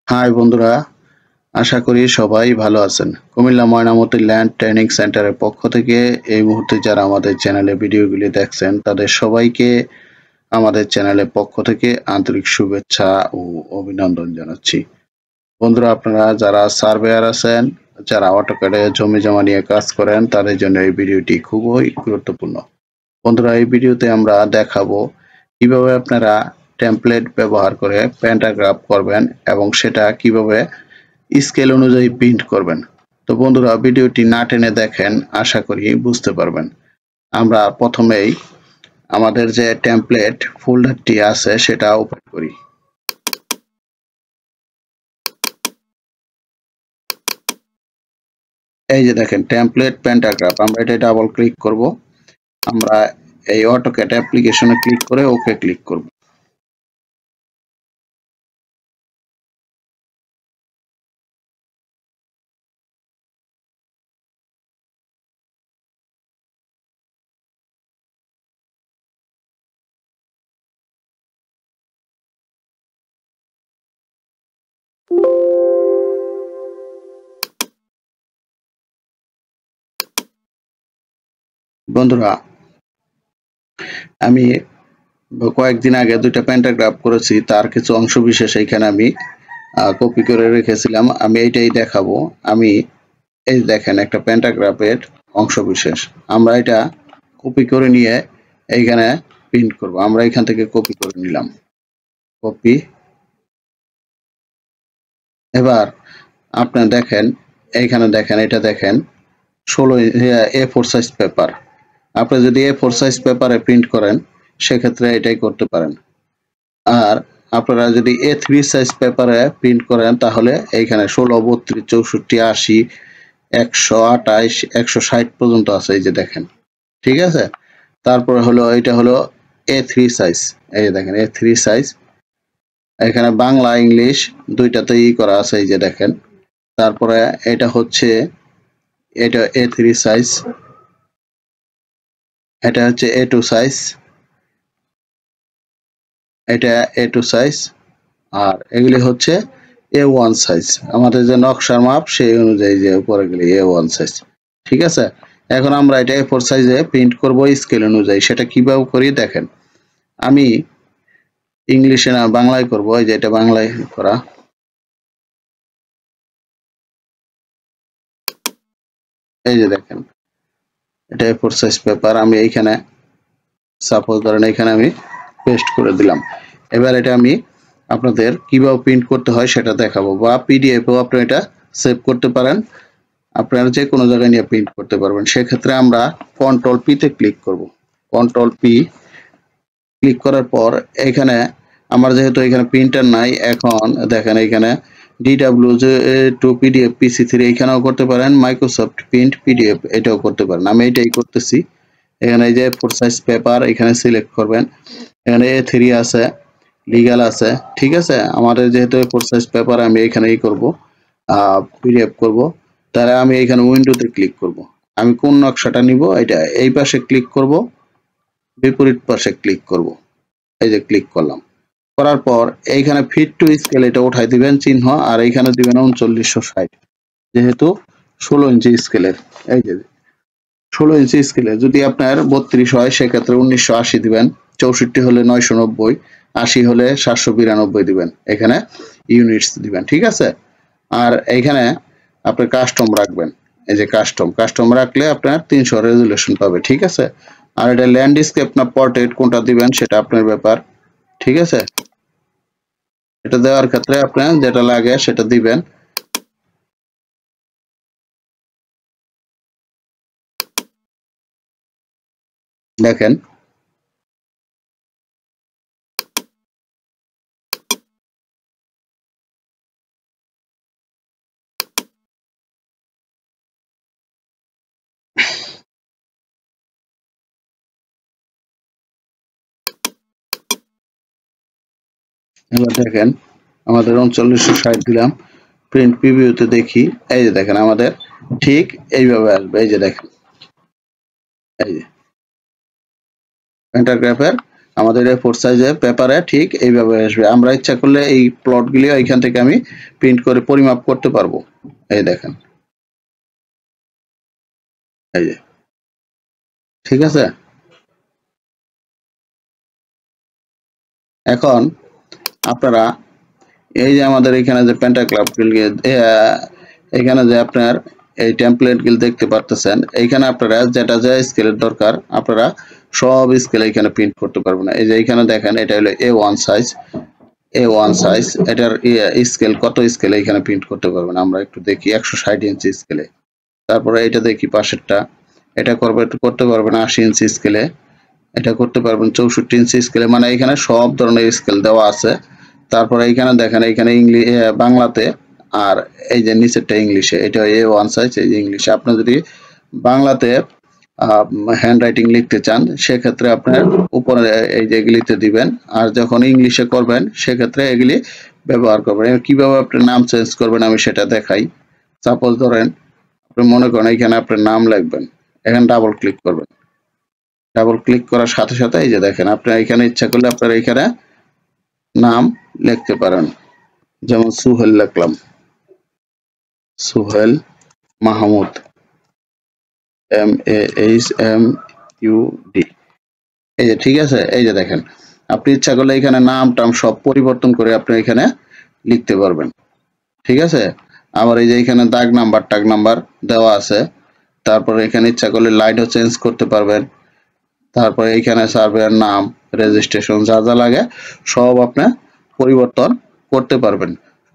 High বন্ধুরা, আশা করি সবাই ভালো আছেন। কুমিল্লা ময়নামতি ল্যান্ড ট্রেনিং সেন্টারের পক্ষ থেকে এই মুহূর্তে যারা আমাদের চ্যানেলে ভিডিওগুলি দেখছেন তাদের সবাইকে আমাদের চ্যানেলের পক্ষ থেকে আন্তরিক শুভেচ্ছা ও অভিনন্দন জানাচ্ছি। বন্ধুরা, আপনারা যারা সার্ভেয়ার আছেন, যারা অটোক্যাডে জমি জমা নিয়ে কাজ করেন, তাদের জন্য এই ভিডিওটি খুবই গুরুত্বপূর্ণ। বন্ধুরা, এই ভিডিওতে আমরা দেখাবো কিভাবে আপনারা টেমপ্লেট ব্যবহার করে প্যান্টাগ্রাফ করবেন এবং সেটা কিভাবে স্কেল অনুযায়ী প্রিন্ট করবেন। তো বন্ধুরা, ভিডিওটি না টেনে দেখেন, আশা করি বুঝতে পারবেন। আমরা প্রথমেই আমাদের যে টেমপ্লেট ফোল্ডারটি আছে সেটা ওপেন করি। এই যে দেখেন টেমপ্লেট প্যান্টাগ্রাফ, আমরা এটা ডাবল ক্লিক করব। আমরা এই অটোক্যাড অ্যাপ্লিকেশনে ক্লিক করে ওকে ক্লিক করব। বন্ধুরা, আমি কয়েকদিন আগে দুইটা প্যান্টাগ্রাফ করেছি, তার কিছু অংশ বিশেষ এইখানে আমি কপি করে রেখেছিলাম। আমি এইটাই দেখাবো। আমি এই দেখেন একটা প্যান্টাগ্রাফের অংশ বিশেষ, আমরা এটা কপি করে নিয়ে এইখানে প্রিন্ট করব। আমরা এখান থেকে কপি করে নিলাম, কপি। এবার আপনি দেখেন, এইখানে দেখেন, এটা দেখেন 16 A4 সাইজ পেপার। আপনি যদি A4 সাইজ পেপারে প্রিন্ট করেন সেক্ষেত্রে এটাই করতে পারেন। আর আপনারা যদি A3 সাইজ পেপারে প্রিন্ট করেন তাহলে এইখানে 16, 32, 64, 80, 128, 160 পর্যন্ত আছে, এই যে দেখেন। ঠিক আছে, তারপরে হলো এটা হলো A3 সাইজ। এই যে দেখেন A3 সাইজ, এখানে বাংলা ইংলিশ দুইটাতেই করা আছে, এই যে দেখেন। তারপরে এটা হচ্ছে এটা A3 সাইজ, এটা হচ্ছে A2 সাইজ, এটা A2 সাইজ, আর এগুলি হচ্ছে A1 সাইজ। আমাদের যে নকশার মাপ সেই অনুযায়ী যে উপরে গেলে A1 সাইজ। ঠিক আছে, এখন আমরা এটা A4 সাইজে প্রিন্ট করব স্কেল অনুযায়ী। সেটা কিভাবে করি দেখেন। আমি ইংলিশে না বাংলায় করব। এই যে এটা বাংলায় করা। এই যে দেখেন এটা A4 সাইজ পেপার, আমি এইখানে সাপোজ ধরেন এখানে আমি পেস্ট করে দিলাম। এবার এটা আমি আপনাদের কিভাবে প্রিন্ট করতে হয় সেটা দেখাবো, বা পিডিএফও আপনি এটা সেভ করতে পারেন। আপনারা যে কোনো জায়গায় নিয়ে প্রিন্ট করতে পারবেন। সেক্ষেত্রে আমরা কন্ট্রোল পি তে ক্লিক করব। কন্ট্রোল পি ক্লিক করার পর এখানে আমার যেহেতু এখানে প্রিন্টার নাই, এখন দেখেন এখানে DW2 PDF PC3 এখানেও করতে পারেন, মাইক্রোসফট প্রিন্ট PDF এটাও করতে পারেন। আমি এটাই করতেছি। এখানে এই যে A4 সাইজ পেপার এখানে সিলেক্ট করবেন। এখানে A3 আছে, লিগ্যাল আছে। ঠিক আছে, আমাদের যেহেতু A4 সাইজ পেপার আমি এখানেই করব, PDF করব। তাহলে আমি এখানে উইন্ডোতে ক্লিক করব। আমি কোন নকশাটা নিব এটা এই পাশে ক্লিক করব, বিপরীত পাশে ক্লিক করব। এই যে ক্লিক করলাম, করার পর এইখানে ফিট টু স্কেল এটা উঠাই দিবেন চিহ্ন, আর এইখানে দিবেন 3960, যেহেতু 16 ইঞ্চি স্কেলের। এই যে 16 ইঞ্চি স্কেলে যদি আপনার 32 হয় সেক্ষেত্রে 1980 দিবেন, 64 হলে 990, 80 হলে 792 দিবেন। এখানে ইউনিটস দিবেন। ঠিক আছে, আর এইখানে আপনি কাস্টম রাখবেন। এই যে কাস্টম রাখলে আপনার 300 রেজুলেশন পাবে। ঠিক আছে, আর এটা ল্যান্ডস্কেপ না পোর্ট্রেট কোনটা দিবেন সেটা আপনার ব্যাপার। ঠিক আছে, এটা দেওয়ার ক্ষেত্রে আপনার যেটা লাগে সেটা দিবেন। দেখেন এবার দেখেন আমাদের 3960 দিলাম, প্রিন্ট প্রিভিউতে দেখি। এই যে দেখেন আমাদের ঠিক এইভাবে আসবে। এই যে দেখেন, এই যে প্যান্টাগ্রাফের আমাদের A4 সাইজের পেপারে ঠিক এইভাবে আসবে। আমরা ইচ্ছা করলে এই প্লটগুলি এখান থেকে আমি প্রিন্ট করে পরিমাপ করতে পারবো। এই দেখেন, এই যে, ঠিক আছে। এখন আপনারা এই যে আমাদের এখানে যে পেন্টাগ্রাফ এখানে যে আপনার এই টেমপ্লেট গুলো দেখতে পারতেছেন, এইখানে আপনারা যেটা যে স্কেলের দরকার আপনারা সব স্কেল এখানে প্রিন্ট করতে পারবেন না। এই যে এখানে দেখেন, এটা হলো A1 সাইজ, এটার স্কেল কত স্কেলে এখানে প্রিন্ট করতে পারবেন আমরা একটু দেখি। 160 ইঞ্চি স্কেলে। তারপরে এটা দেখি পাশেরটা, এটা করতে পারবেন 80 ইঞ্চি স্কেলে, এটা করতে পারবেন 64 ইঞ্চি স্কেলে। মানে এখানে সব ধরনের স্কেল দেওয়া আছে। তারপরে এইখানে দেখেন, এইখানে বাংলাতে, আর এই যে নিচেরটা ইংলিশে, এটা A1 সাইজ, এই যে ইংলিশে। আপনি যদি বাংলাতে হ্যান্ড রাইটিং লিখতে চান সেক্ষেত্রে আপনার উপরে এই যে এগুলিতে দিবেন, আর যখন ইংলিশে করবেন সেক্ষেত্রে এগুলি ব্যবহার করবেন। কিভাবে আপনি নাম চেঞ্জ করবেন আমি সেটা দেখাই। সাপোজ ধরেন আপনি মনে করেন এখানে আপনার নাম লিখবেন, এখানে ডাবল ক্লিক করবেন। ডাবল ক্লিক করার সাথে সাথে এই যে দেখেন, আপনি এখানে ইচ্ছা করলে আপনার এখানে নাম লিখতে পারেন। যেমন সুহেল লিখলাম, সুহেল মাহমুদ, MAHMUD। এই যে, ঠিক আছে। এই যে দেখেন, আপনি ইচ্ছা করলে এখানে নাম টাম সব পরিবর্তন করে আপনি এখানে লিখতে পারবেন, ঠিক আছে। আবার এই যে এখানে দাগ নাম্বার টাগ নাম্বার দেওয়া আছে। তারপরে এখানে ইচ্ছা করলে লাইনও চেঞ্জ করতে পারবেন। তারপরে এইখানে সার্ভেয়ার নাম, রেজিস্ট্রেশন যা যা লাগে সব আপনি পরিবর্তন করতে পারবেন।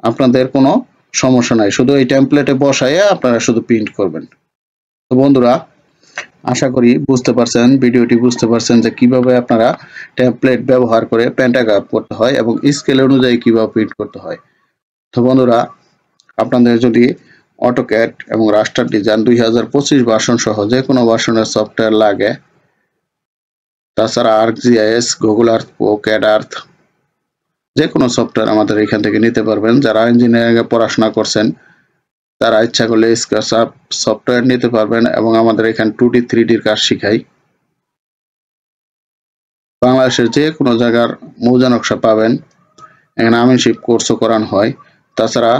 আপনাদের কোনো সমস্যা নাই, শুধু এই টেমপ্লেটে বসাইয়া আপনারা শুধু প্রিন্ট করবেন। তো বন্ধুরা, আশা করি বুঝতে পারছেন, ভিডিওটি বুঝতে পারছেন যে কিভাবে আপনারা টেমপ্লেট ব্যবহার করে প্যান্টাগ্রাফ করতে হয় এবং স্কেল অনুযায়ী কিভাবে প্রিন্ট করতে হয়। তো বন্ধুরা, আপনাদের যদি অটোক্যাড এবং রাস্টার ডিজাইন 2025 ভার্সন সহ যে কোনো ভার্সনের সফটওয়্যার লাগে, তাছাড়া ArcGIS, Google Earth Pro, CAD Earth, যে কোনো সফটওয়্যার আমাদের এখান থেকে নিতে পারবেন। যারা ইঞ্জিনিয়ারিং এ পড়াশোনা করছেন তারা ইচ্ছা করলে স্কেচআপ সফটওয়্যার নিতে পারবেন এবং আমাদের এখানে 2D 3D কাজ শিখাই। বাংলাদেশের যে কোনো জায়গার মৌজা নকশা পাবেন। এখানে আমিনশিপ কোর্সও করানো হয়। তাছাড়া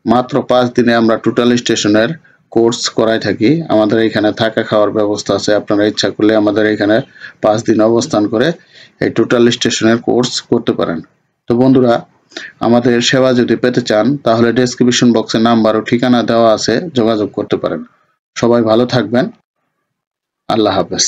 মাত্র 5 দিনে আমরা টোটাল স্টেশনের কোর্স করাই থাকি। আমাদের এখানে থাকা খাওয়ার ব্যবস্থা আছে। আপনারা ইচ্ছা করলে আমাদের এখানে 5 দিন অবস্থান করে এই টোটাল স্টেশনের কোর্স করতে পারেন। তো বন্ধুরা, আমাদের সেবা যদি পেতে চান তাহলে ডেসক্রিপশন বক্সে নাম্বার ও ঠিকানা দেওয়া আছে, যোগাযোগ করতে পারেন। সবাই ভালো থাকবেন। আল্লাহ হাফেজ।